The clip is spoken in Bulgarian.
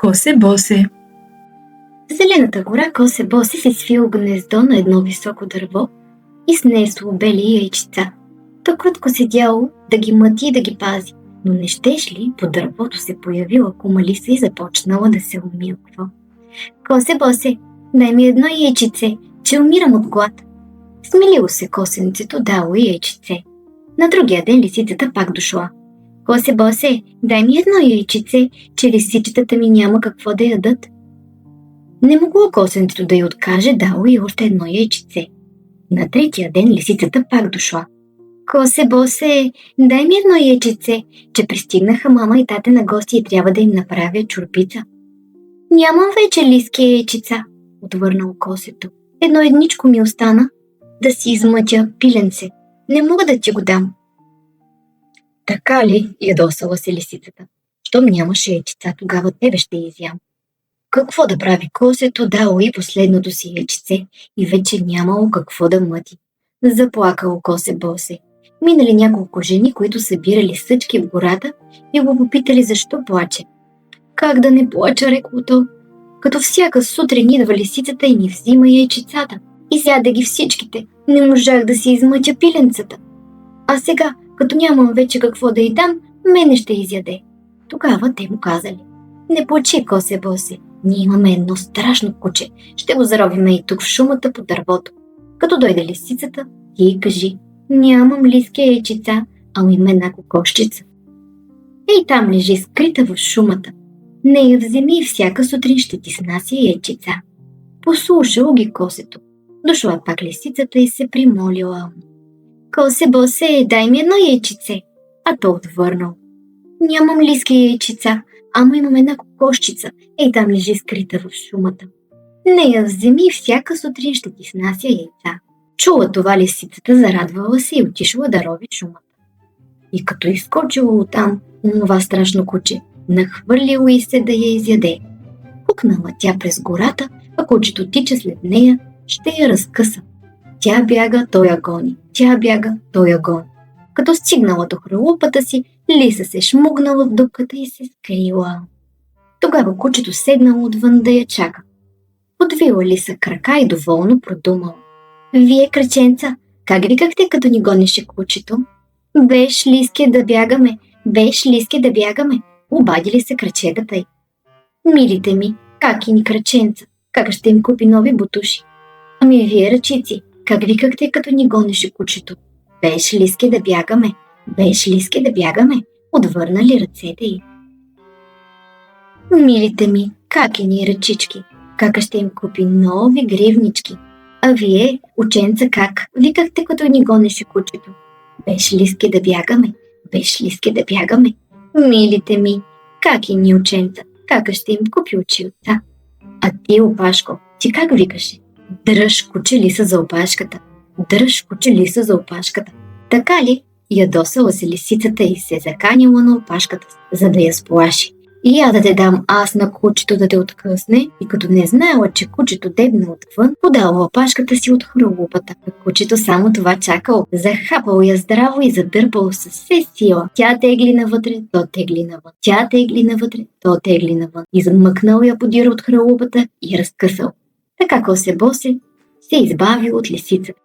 Косе босе. В зелената гора Косе босе се свил гнездо на едно високо дърво и снесло бели яйчица. То кротко седяло да ги мъти и да ги пази, но не щеш ли по дървото се появила кума лиса и започнала да се умилква. Косе босе, дай ми едно яйчице, че умирам от глад. Смилило се косенцето, дало и яйчице. На другия ден лисицата пак дошла. Косе босе, дай ми едно яйчице, че лисичетата ми няма какво да ядат. Не могло косенцето да й откаже, дало и още едно яйчице. На третия ден лисицата пак дошла. Косе босе, дай ми едно яйчице, че пристигнаха мама и тате на гости и трябва да им направя чорбица. Нямам вече лиски яйчица, отвърнало косето. Едно едничко ми остана, да си измътя пиленце. Не мога да ти го дам. Така ли, ядосала се лисицата. Щом нямаше яйчица, тогава тебе ще изям. Какво да прави косето, дало и последното си яйчице и вече нямало какво да мъти. Заплакало Косе босе. Минали няколко жени, които събирали съчки в гората и го попитали защо плаче. Как да не плача, рекло то, като всяка сутрин идва лисицата и ни взима яйчицата. Изяде ги всичките, не можах да си измътя пиленцата. А сега, като нямам вече какво да й дам, мене ще изяде. Тогава те му казали: не плачи, Косе босе, ние имаме едно страшно куче, ще го заровиме и тук в шумата по дървото. Като дойде лисицата, ти й кажи: нямам лиски яйчица, ама има една кокошчица. Ей там лежи скрита в шумата. Не я вземи и всяка сутрин ще ти снася яйчица. Послушало ги косето. Дошла пак лисицата и се примолила: Косе босе, дай ми едно яйчице. А то отвърнал: нямам лиски яйчица, ама имам една кокошчица. Ей там лежи скрита в шумата. Не я вземи и всяка сутрин ще ти снася яйца. Чула това лисицата, зарадвала се и отишла да рови шумата. И като изскочила оттам онова страшно куче, нахвърлило и се да я изяде. Пукнала тя през гората, а кучето тича след нея, ще я разкъса. Тя бяга, той я гони. Тя бяга, той я гони. Като стигнала до хралупата си, лиса се шмугнала в дупката и се скрила. Тогава кучето седнало отвън да я чака. Подвила лиса крака и доволно продумала: вие, краченца, как викахте, като ни гонеше кучето? Беш лиски да бягаме, беш лиски да бягаме, обадили се крачетата й. Милите ми, как и ни краченца, как ще им купи нови бутуши? Ами вие, ръчици, как викахте, като ни гонеше кучето? Беш лиски да бягаме, беш лиски да бягаме, отвърнали ръцете й. Милите ми, как и ни ръчички, как ще им купи нови гривнички? А вие, ученца, как викахте, като ни гонеше кучето? Беш лиски да бягаме, беш лиски да бягаме. Милите ми, как и ни ученца, как ще им купи очилца? А ти, опашко, ти как викаше? Дръж куче лиса за опашката, дръж куче лиса за опашката. Така ли? Ядосала се лисицата и се заканяла на опашката, за да я сплаши. И я да те дам аз на кучето да те откъсне, и като не знаела, че кучето дебне отвън, подала опашката си от хралупата. Кучето само това чакало, захапало я здраво и задърпало със все сила. Тя тегли навътре, то тегли навън. Тя тегли навътре, то тегли навън. Измъкнал я подира от хралупата и разкъсал. Така Косе босе се избавил от лисицата.